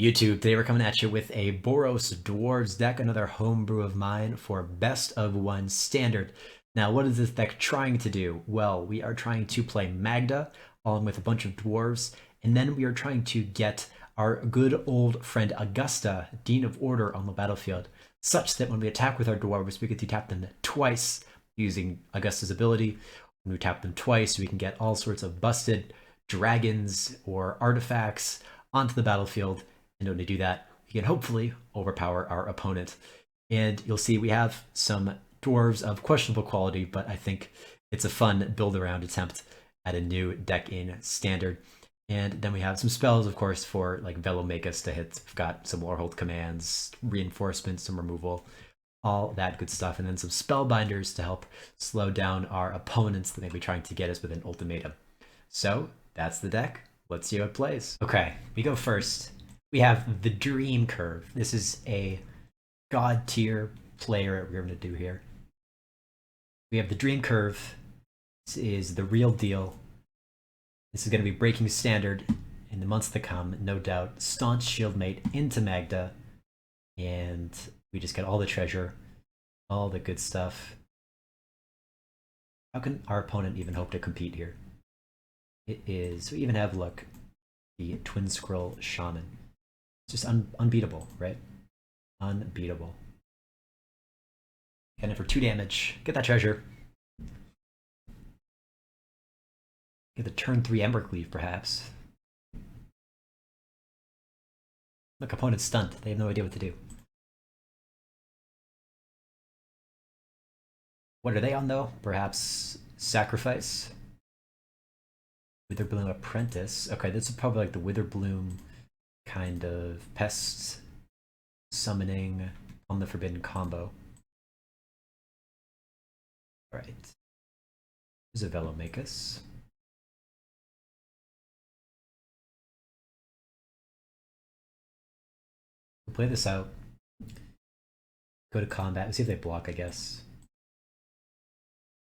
YouTube, today we're coming at you with a Boros Dwarves deck, another homebrew of mine for best of one standard. Now, what is this deck trying to do? Well, we are trying to play Magda along with a bunch of dwarves, and then we are trying to get our good old friend Augusta, Dean of Order, on the battlefield, such that when we attack with our dwarves, we get to tap them twice using Augusta's ability. When we tap them twice, we can get all sorts of busted dragons or artifacts onto the battlefield. And when we do that, we can hopefully overpower our opponent. And you'll see we have some dwarves of questionable quality, but I think it's a fun build-around attempt at a new deck in Standard. And then we have some spells, of course, for like Velomachus to hit. We've got some Warhold commands, reinforcements, some removal, all that good stuff. And then some spellbinders to help slow down our opponents that may be trying to get us with an ultimatum. So that's the deck. Let's see how it plays. Okay, we go first. We have the Dream Curve. This is a god tier player we're going to do here. We have the Dream Curve. This is the real deal. This is going to be breaking Standard in the months to come, no doubt. Staunch Shieldmate into Magda, and we just get all the treasure, all the good stuff. How can our opponent even hope to compete here? It is, we even have, look, the Twin Scroll Shaman. It's just unbeatable, right? Unbeatable. And for 2 damage, get that treasure. Get the turn 3 Embercleave, perhaps. Look, opponent's stunned. They have no idea what to do. What are they on, though? Perhaps Sacrifice? Witherbloom Apprentice. Okay, this is probably like the Witherbloom kind of pest summoning on the Forbidden combo. Alright. There's a Velomachus. We'll play this out. Go to combat. Let's see if they block, I guess.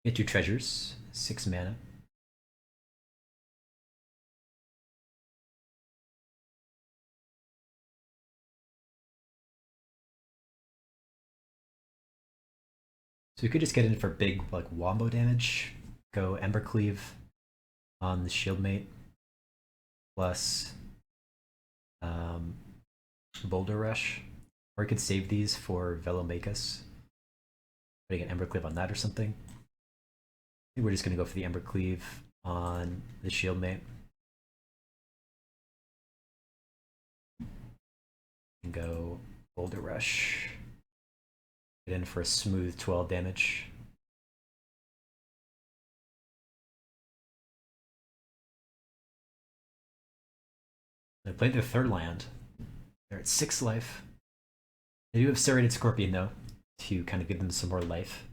Get 2 treasures. 6 mana. So we could just get in for big, like, wombo damage. Go Embercleave on the Shieldmate. Plus Boulder Rush. Or we could save these for Velomachus. Putting an Embercleave on that or something. I think we're just going to go for the Embercleave on the Shieldmate. And go Boulder Rush. Get in for a smooth 12 damage. They played their 3rd land. They're at 6 life. They do have Serrated Scorpion, though, to kind of give them some more life.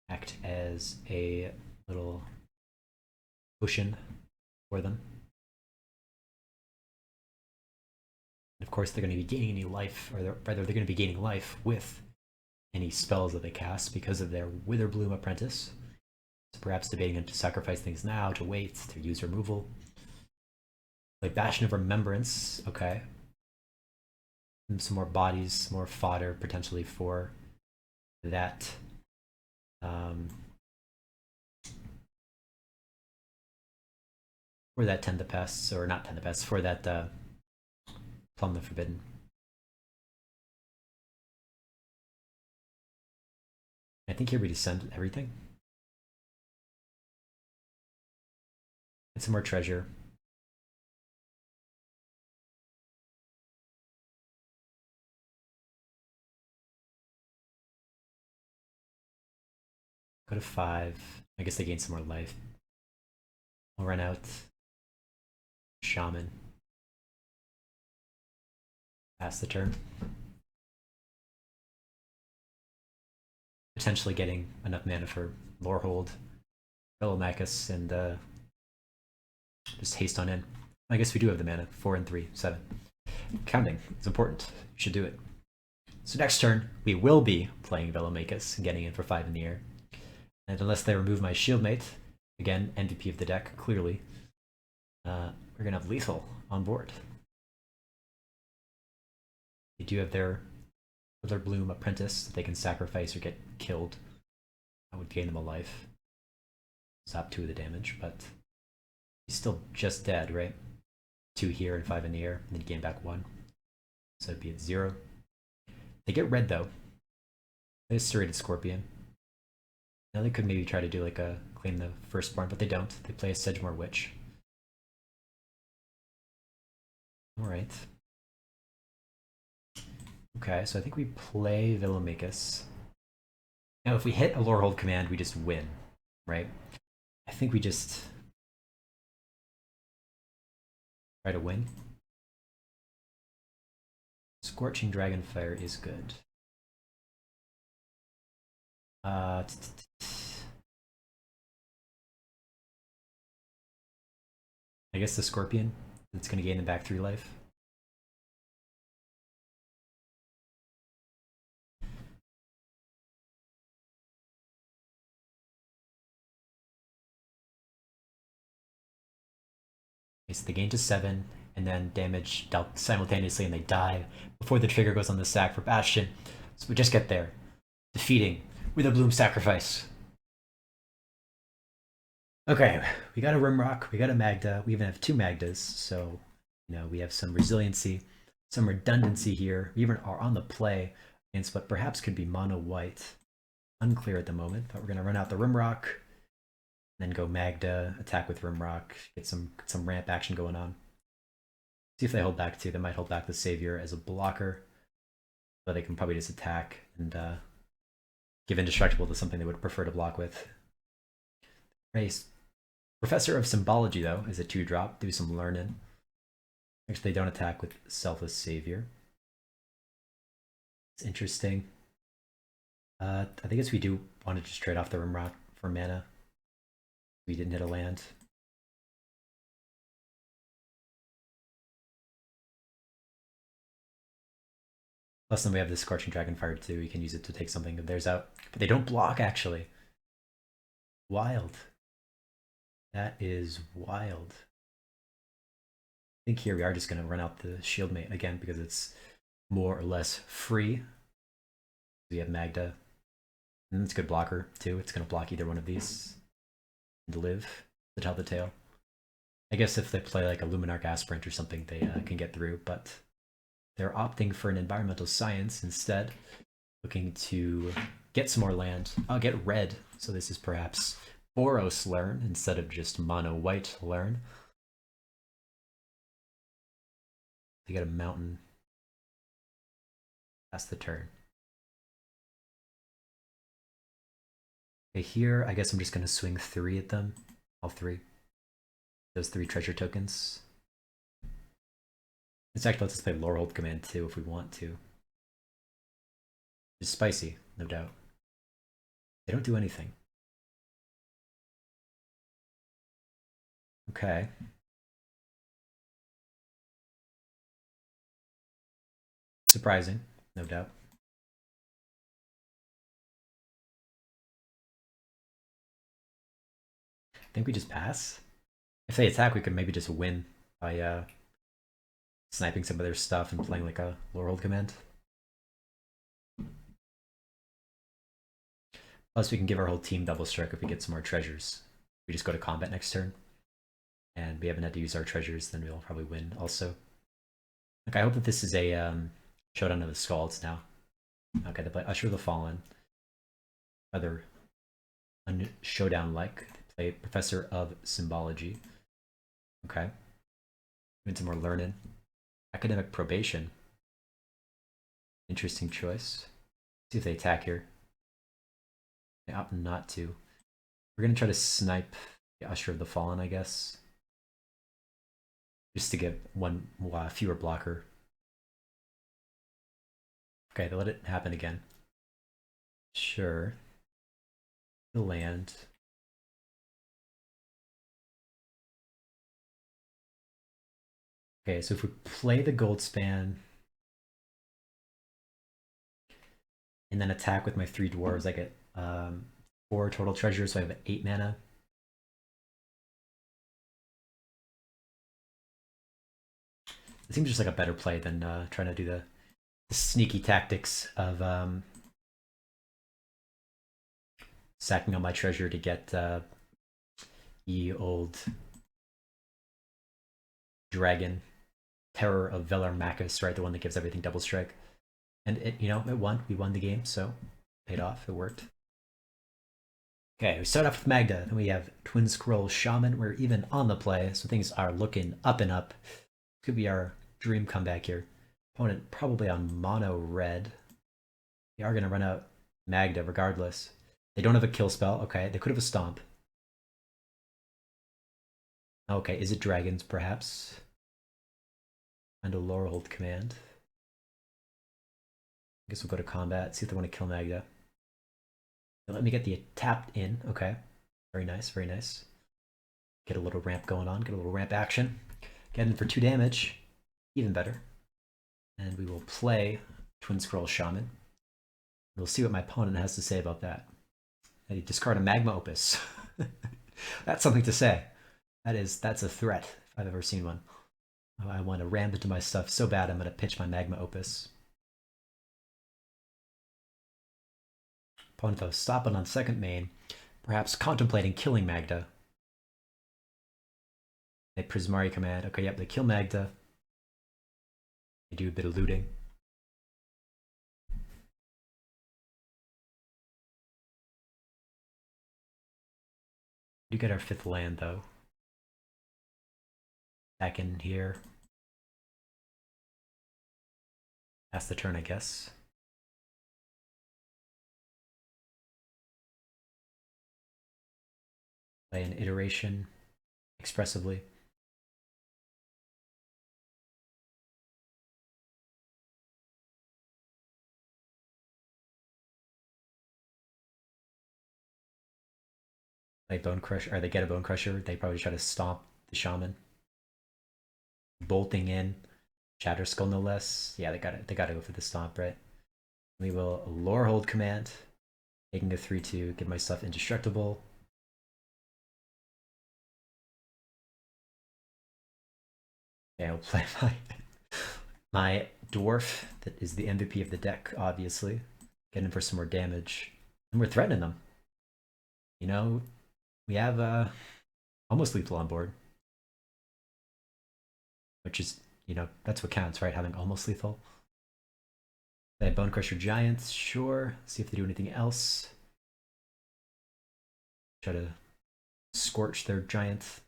Act as a little cushion for them. And of course, they're going to be gaining any life, or rather, they're going to be gaining life with any spells that they cast because of their Witherbloom Apprentice. So perhaps debating them to sacrifice things now, to wait, to use removal. Like Bastion of Remembrance, okay. And some more bodies, more fodder potentially for that. For that Tend the Pests, or not Tend the Pests, for that Plumb the Forbidden. I think here we descend everything. Get some more treasure. Go to 5. I guess they gain some more life. I'll run out. Shaman. Pass the turn. Potentially getting enough mana for Lorehold, Velomachus, and just haste on in. I guess we do have the mana. 4 and 3, 7. Counting is important. You should do it. So next turn, we will be playing Velomachus and getting in for 5 in the air. And unless they remove my Shieldmate, again, MVP of the deck, clearly, we're going to have Lethal on board. They do have their Bloom apprentice that they can sacrifice or get killed. I would gain them a life. Stop 2 of the damage, but he's still just dead, right? 2 here and 5 in the air, and then gain back 1. So it'd be at 0. They get red though. They have serrated Scorpion. Now they could maybe try to do like a claim the firstborn, but they don't. They play a Sedgemoor Witch. Alright. Okay, so I think we play Villomachus. Now if we hit a Lorehold command, we just win, right? I think we just try to win. Scorching Dragonfire is good. I guess the Scorpion, it's going to gain them back 3 life. Okay, so they gain to 7, and then damage dealt simultaneously, and they die before the trigger goes on the sack for Bastion. So we just get there, defeating with a Bloom Sacrifice. Okay, we got a Rimrock, we got a Magda, we even have 2 Magdas, so you know we have some resiliency, some redundancy here. We even are on the play against what perhaps could be mono white. Unclear at the moment, but we're gonna run out the Rimrock, then go Magda, attack with Rimrock, get some ramp action going on. See if they hold back too. They might hold back the Savior as a blocker, but they can probably just attack and give Indestructible to something they would prefer to block with. Race. Professor of Symbology, though, is a 2-drop. Do some learning. Actually, they don't attack with Selfless Savior. It's interesting. I guess we do want to just trade off the Rimrock for mana. We didn't hit a land. Plus, then we have the Scorching Dragonfire too. We can use it to take something of theirs out. But they don't block, actually. Wild. That is wild. I think here we are just going to run out the Shieldmate again because it's more or less free. We have Magda. And it's a good blocker too. It's going to block either one of these and live to tell the tale. I guess if they play like a Luminarch Aspirant or something, they can get through, but they're opting for an Environmental Science instead, looking to get some more land. I'll get red, so this is perhaps Boros learn instead of just mono white learn. They get a mountain. That's the turn. Okay, here I guess I'm just going to swing 3 at them. All 3. Those 3 treasure tokens. This actually lets us play Lorehold command too if we want to. It's spicy, no doubt. They don't do anything. Okay. Surprising, no doubt. I think we just pass. If they attack, we could maybe just win by sniping some of their stuff and playing like a Lorehold command. Plus, we can give our whole team double strike if we get some more treasures. We just go to combat next turn, and we haven't had to use our treasures, then we'll probably win also. Like, I hope that this is a Showdown of the Scalds now. Okay, they play Usher of the Fallen. Other showdown-like. They play Professor of Symbology. Okay. Doing some more learning. Academic Probation. Interesting choice. See if they attack here. They opt not to. We're going to try to snipe the Usher of the Fallen, I guess. Just to get one fewer blocker. Okay, they let it happen again. Sure. The land. Okay, so if we play the Goldspan and then attack with my 3 dwarves, I get 4 total treasures, so I have 8 mana. It seems just like a better play than trying to do the the sneaky tactics of sacking on my treasure to get ye old dragon, Terror of Velarmachus, right? The one that gives everything double strike. And it, you know, it won. We won the game, so paid off. It worked. Okay, we start off with Magda. Then we have Twin Scroll Shaman. We're even on the play, so things are looking up and up. Could be our dream comeback here. Opponent probably on mono red. They are going to run out Magda regardless. They don't have a kill spell. Okay, they could have a stomp. Okay, is it dragons perhaps? And a Laurelhold command. I guess we'll go to combat, see if they want to kill Magda. Let me get the tapped in. Okay, very nice, very nice. Get a little ramp going on, get a little ramp action. Get in for 2 damage, even better. And we will play Twin Scroll Shaman. We'll see what my opponent has to say about that. And he discard a Magma Opus. That's something to say. That's a threat if I've ever seen one. Oh, I want to ram into my stuff so bad I'm going to pitch my Magma Opus. Opponent though stopping on second main, perhaps contemplating killing Magda. They Prismari command. Okay, yep, they kill Magda. They do a bit of looting. We do get our 5th land though. Back in here. Pass the turn, I guess. Play an iteration expressively. Play Bone Crusher, or they get a Bone Crusher. They probably try to stomp the Shaman. Bolting in, Shatter Skull no less. Yeah, they gotta go for the stomp, right? We will Lorehold command, taking a 3/2, give my stuff indestructible. Okay, I'll play my Dwarf, that is the MVP of the deck, obviously. Get in for some more damage. And we're threatening them. You know, we have almost lethal on board. Which is, you know, that's what counts, right? Having almost lethal. They Bone Crusher Giants, sure. See if they do anything else. Try to scorch their giant.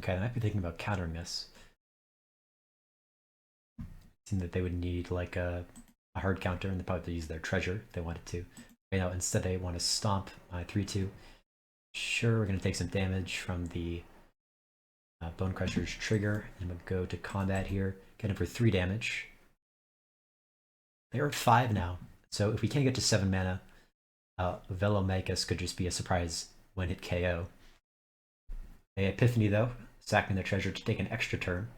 Okay, I might be thinking about countering this. Seeing that they would need like a hard counter, and they probably use their treasure if they wanted to. You know, instead they want to stomp my 3/2. Sure, we're going to take some damage from the Bone Crusher's trigger, and we'll go to combat here. Get him for 3 damage. They are at 5 now, so if we can't get to 7 mana, Velomachus could just be a surprise one hit KO. They Epiphany though, sacking their treasure to take an extra turn,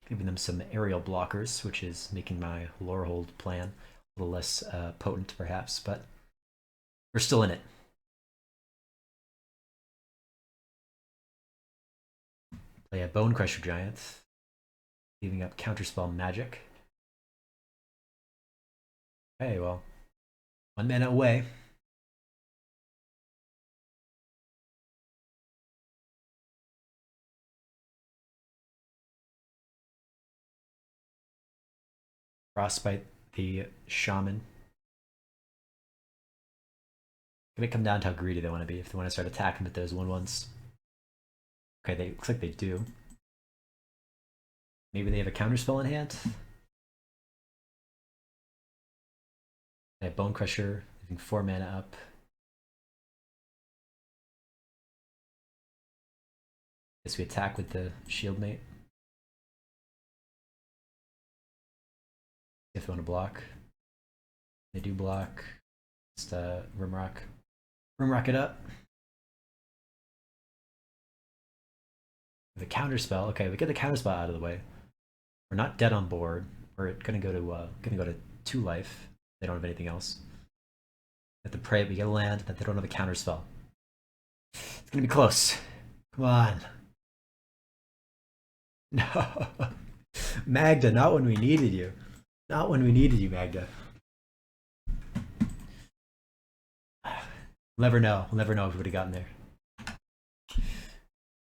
giving them some aerial blockers, which is making my Lorehold plan a little less potent perhaps, but we're still in it. Play a Bone Crusher Giant, leaving up Counterspell Magic. Okay, well, 1 mana away. Frostbite the Shaman. Gonna come down to how greedy they want to be. If they want to start attacking with those 1/1s. Okay, they looks like they do. Maybe they have a counterspell in hand. They have Bone Crusher, leaving 4 mana up. Guess we attack with the Shieldmate. If they want to block. They do block. Just Rimrock. Rimrock it up. The counterspell. Okay, we get the counterspell out of the way. We're not dead on board. We're gonna go to 2 life. They don't have anything else. At the prey, we get a land that they don't have a counterspell. It's gonna be close. Come on. No. Magda, not when we needed you. Not when we needed you, Magda. We'll never know. We'll never know if we would have gotten there.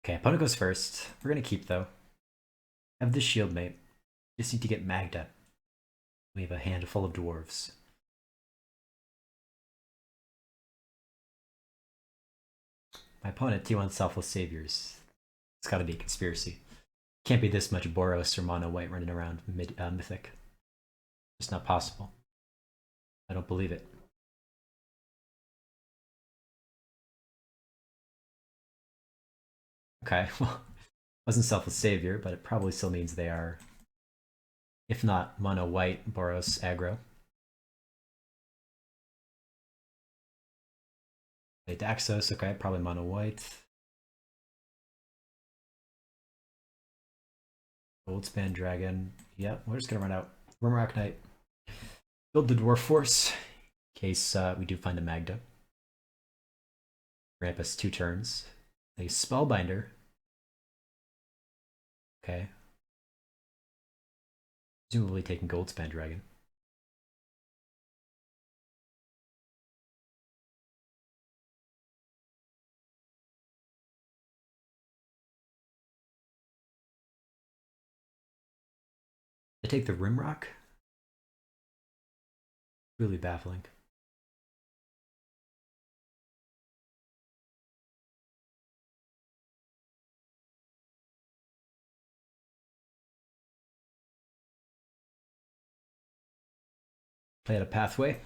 Okay, opponent goes first. We're gonna keep though. Have this shield mate. Just need to get Magda. We have a handful of dwarves. My opponent, T1 Selfless Saviors. It's gotta be a conspiracy. Can't be this much Boros or Mono White running around Mythic. It's not possible. I don't believe it. Okay, well, wasn't Selfless Savior, but it probably still means they are, if not Mono White, Boros aggro. They Daxos, okay, probably Mono White. Goldspan Dragon. Yeah, we're just gonna run out. Rimrock Knight. Build the Dwarf Force in case we do find a Magda. Ramp us 2 turns. A Spellbinder. Okay. Presumably taking Goldspan Dragon. They take the Rimrock? Really baffling. Play out a pathway.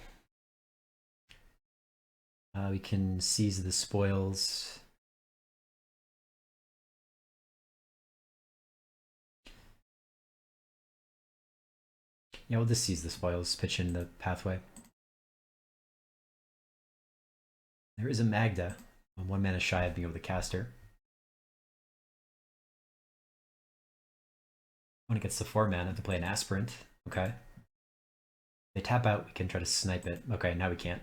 We can seize the spoils. Yeah, we'll just seize the spoils, pitch in the pathway. There is a Magda. I'm 1 mana shy of being able to cast her. When it gets to 4 mana, to play an Aspirant. Okay. They tap out, we can try to snipe it. Okay, now we can't.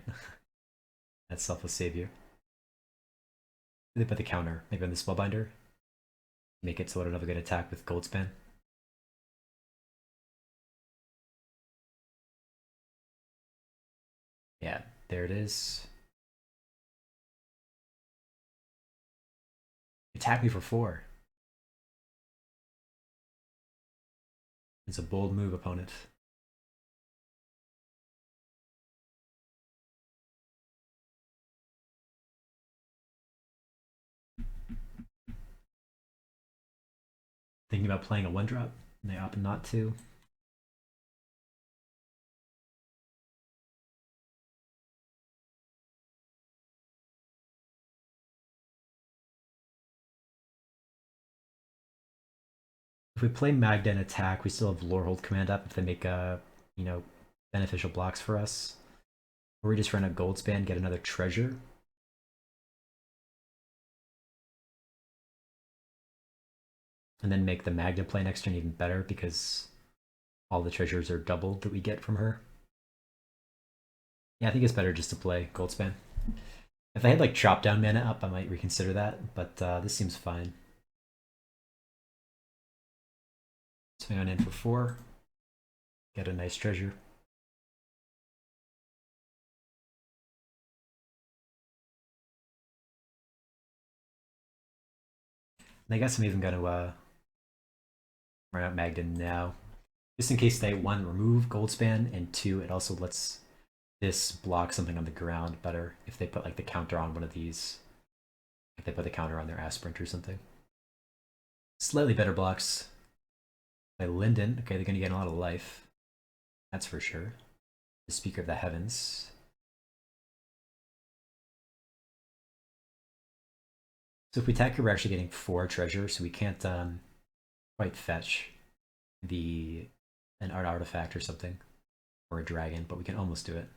That's Selfless Savior. They put the counter, maybe on the Spellbinder. Make it so another good attack with Goldspan. Yeah, there it is. Attack me for 4. It's a bold move, opponent. Thinking about playing a 1-drop, and they opt not to. If we play Magda and attack, we still have Lorehold command up if they make beneficial blocks for us. Or we just run a Goldspan, get another treasure. And then make the Magda play next turn even better because all the treasures are doubled that we get from her. Yeah, I think it's better just to play Goldspan. If I had like chop down mana up, I might reconsider that, but this seems fine. Swing on in for 4. Get a nice treasure. And I guess I'm even gonna run out Magda now. Just in case they, 1, remove Goldspan, and 2, it also lets this block something on the ground better if they put like the counter on one of these. If they put the counter on their Aspirant or something. Slightly better blocks. By Linden. Okay, they're gonna get a lot of life. That's for sure. The Speaker of the Heavens. So if we attack here, we're actually getting 4 treasure, so we can't quite fetch an art artifact or something. Or a dragon, but we can almost do it.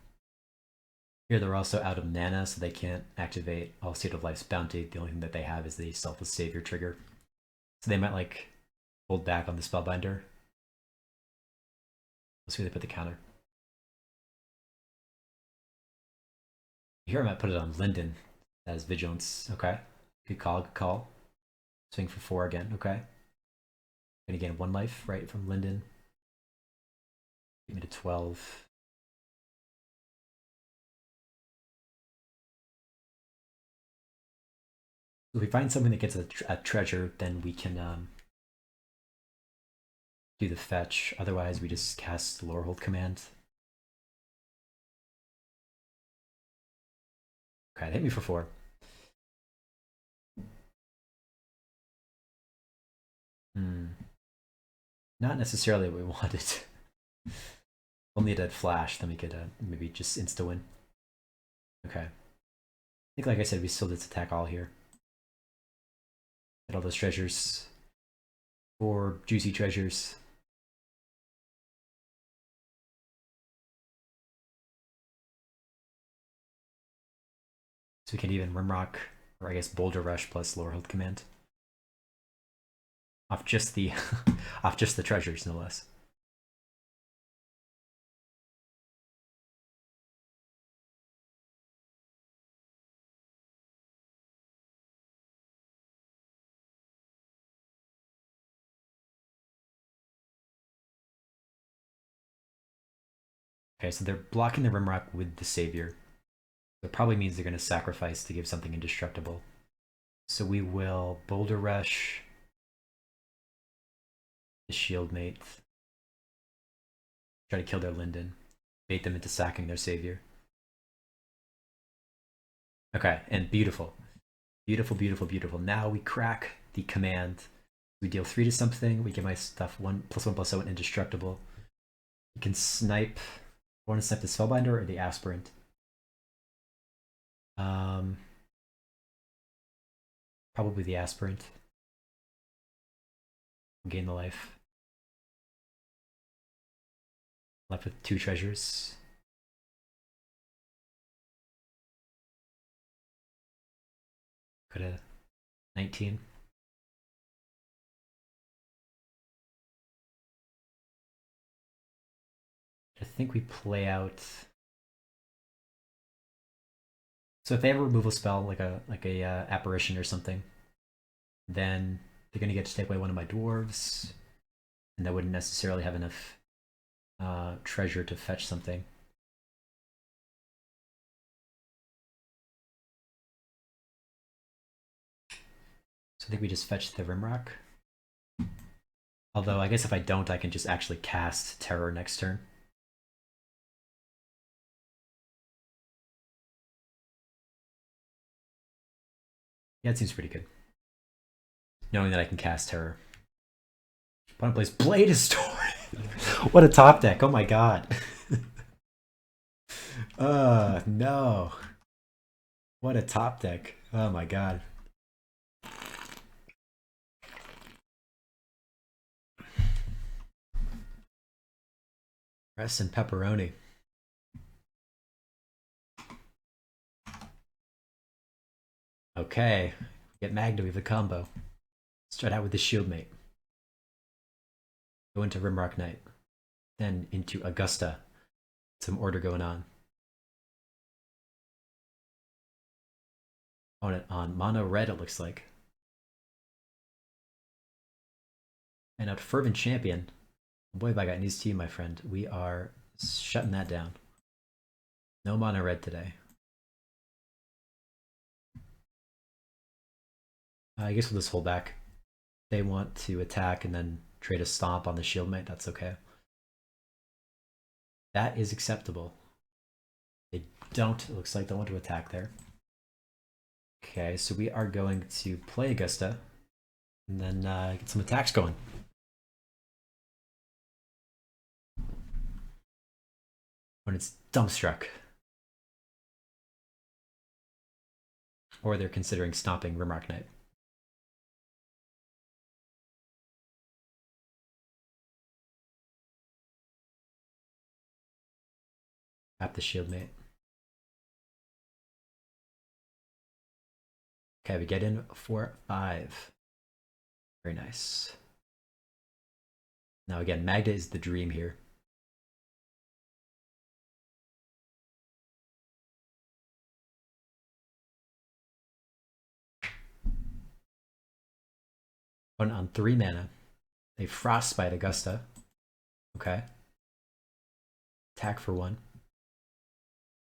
Here they're also out of mana, so they can't activate All State of Life's Bounty. The only thing that they have is the Selfless Savior trigger. So they might like hold back on the Spellbinder. Let's see where they put the counter. Here I might put it on Linden. That is vigilance. Okay. Good call, good call. Swing for 4 again. Okay. Gonna gain 1 life, right, from Linden. Get me to 12. If we find something that gets a treasure, then we can do the fetch. Otherwise, we just cast the Lorehold command. Okay, they hit me for 4. Not necessarily what we wanted. Only a dead flash, then we could maybe just insta win. Okay. I think, like I said, we still did attack all here. Get all those treasures. 4 juicy treasures. So we can even Rimrock, or I guess Boulder Rush plus Lorehold command. Off just the off just the treasures, no less. Okay, so they're blocking the Rimrock with the Savior. That probably means they're going to sacrifice to give something indestructible. So we will Boulder Rush the Shieldmate. Try to kill their Linden. Bait them into sacking their Savior. Okay, and beautiful. Beautiful, beautiful, beautiful. Now we crack the command. We deal 3 to something. We get my stuff 1+1/+0 indestructible. You can snipe. I want to snipe the Spellbinder or the Aspirant. Probably the Aspirant. Gain the life. Left with 2 treasures. Could have 19. I think we play out. So if they have a removal spell, like a apparition or something, then they're gonna get to take away one of my dwarves, and that wouldn't necessarily have enough treasure to fetch something. So I think we just fetch the Rimrock. Although I guess if I don't, I can just actually cast Terror next turn. Yeah, it seems pretty good. Knowing that I can cast Terror. Opponent plays Blade of Storm. What a top deck! Oh my god. No. What a top deck. Oh my god. Rest and pepperoni. Okay. Get Magda, we have a combo. Start out with the Shieldmate. Go into Rimrock Knight. Then into Augusta. Some order going on. On mono red, it looks like. And out Fervent Champion. Boy, have I got news to you, my friend. We are shutting that down. No mono red today. I guess we'll just hold back. They want to attack and then trade a stomp on the Shieldmate. That's okay. That is acceptable. They don't, it looks like they want to attack there. Okay, so we are going to play Augusta and then get some attacks going. When it's Dumbstruck. Or they're considering stomping Rimrock Knight. Tap the Shieldmate. Okay, we get in for 5. Very nice. Now again, Magda is the dream here. On 3 mana. They Frostbite Augusta. Okay. Attack for 1.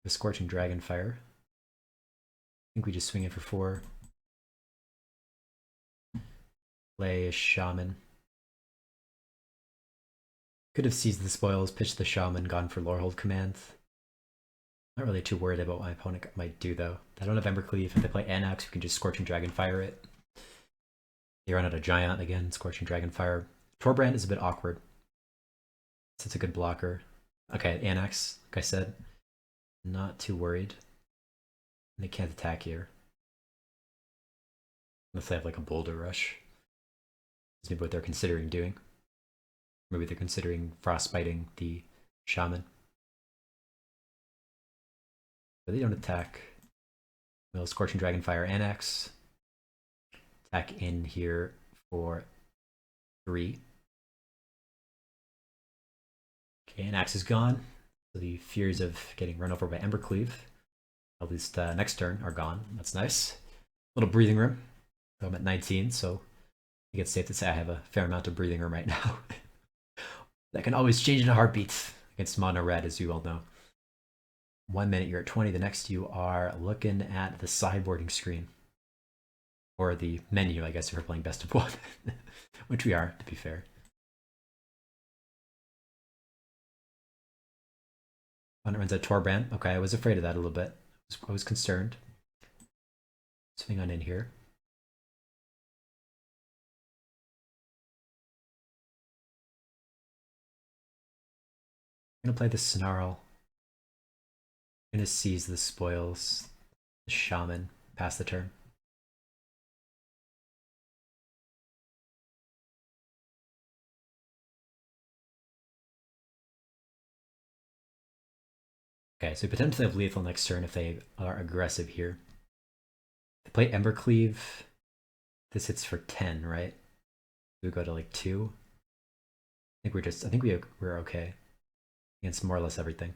The Scorching Dragonfire. I think we just swing it for 4. Play a Shaman. Could have seized the spoils, pitched the Shaman, gone for Lorehold Command. Not really too worried about what my opponent might do though. I don't have Embercleave. If they play Anax, we can just Scorching Dragonfire it. They run out a Giant again, Scorching Dragonfire. Torbrand is a bit awkward. So it's a good blocker. Okay, Anax, like I said. Not too worried. And they can't attack here. Unless they have like a Boulder Rush. That's maybe what they're considering doing. Maybe they're considering frostbiting the Shaman. But they don't attack. We'll Scorching Dragonfire Anax. Attack in here for 3. Okay, Anax is gone. So the fears of getting run over by Embercleave, at least next turn, are gone. That's nice. Little breathing room. So I'm at 19, so I think it's safe to say I have a fair amount of breathing room right now. That can always change in a heartbeat against mono red, as you all know. 1 minute, you're at 20. The next, you are looking at the sideboarding screen. Or the menu, I guess, if we're playing best of 1. Which we are, to be fair. Opponent runs at Torbrand. Okay, I was afraid of that a little bit. I was concerned. Swing on in here. I'm gonna play the Snarl. I'm gonna seize the spoils. The Shaman. Pass the turn. Okay, so potentially have lethal next turn if they are aggressive here. They play Embercleave. This hits for 10, right? We go to like 2. I think we're okay against more or less everything.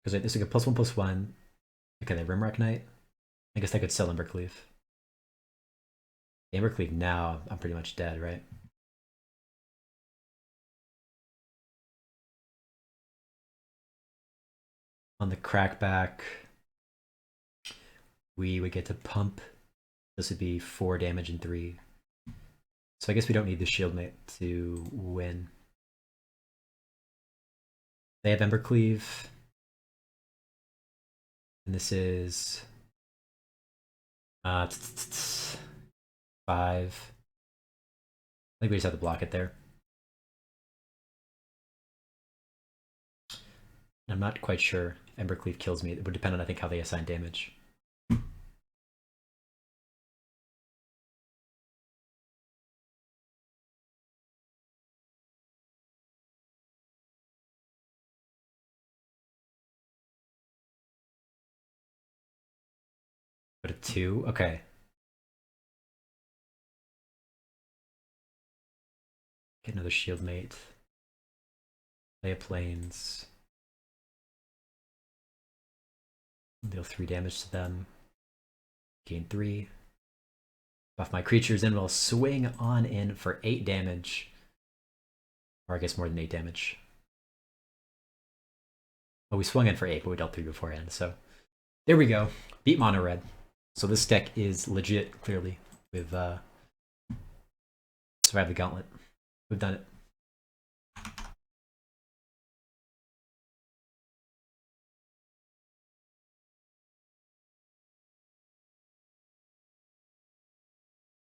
Because this is like a +1/+1. Okay, they Rimrock Knight. I guess I could sell Embercleave. Embercleave now, I'm pretty much dead, right? On the Crackback, we would get to pump. This would be 4 damage and 3. So I guess we don't need the Shieldmate to win. They have Embercleave. And this is 5. I think we just have to block it there. I'm not quite sure if Embercleave kills me. It would depend on, I think, how they assign damage. Go to 2. Okay. Get another Shieldmate. Play a Plains. Deal 3 damage to them. Gain 3. Buff my creatures and we'll swing on in for 8 damage. Or I guess more than 8 damage. Oh, we swung in for 8, but we dealt 3 beforehand. So there we go. Beat mono red. So this deck is legit, clearly. We've survived the gauntlet. We've done it.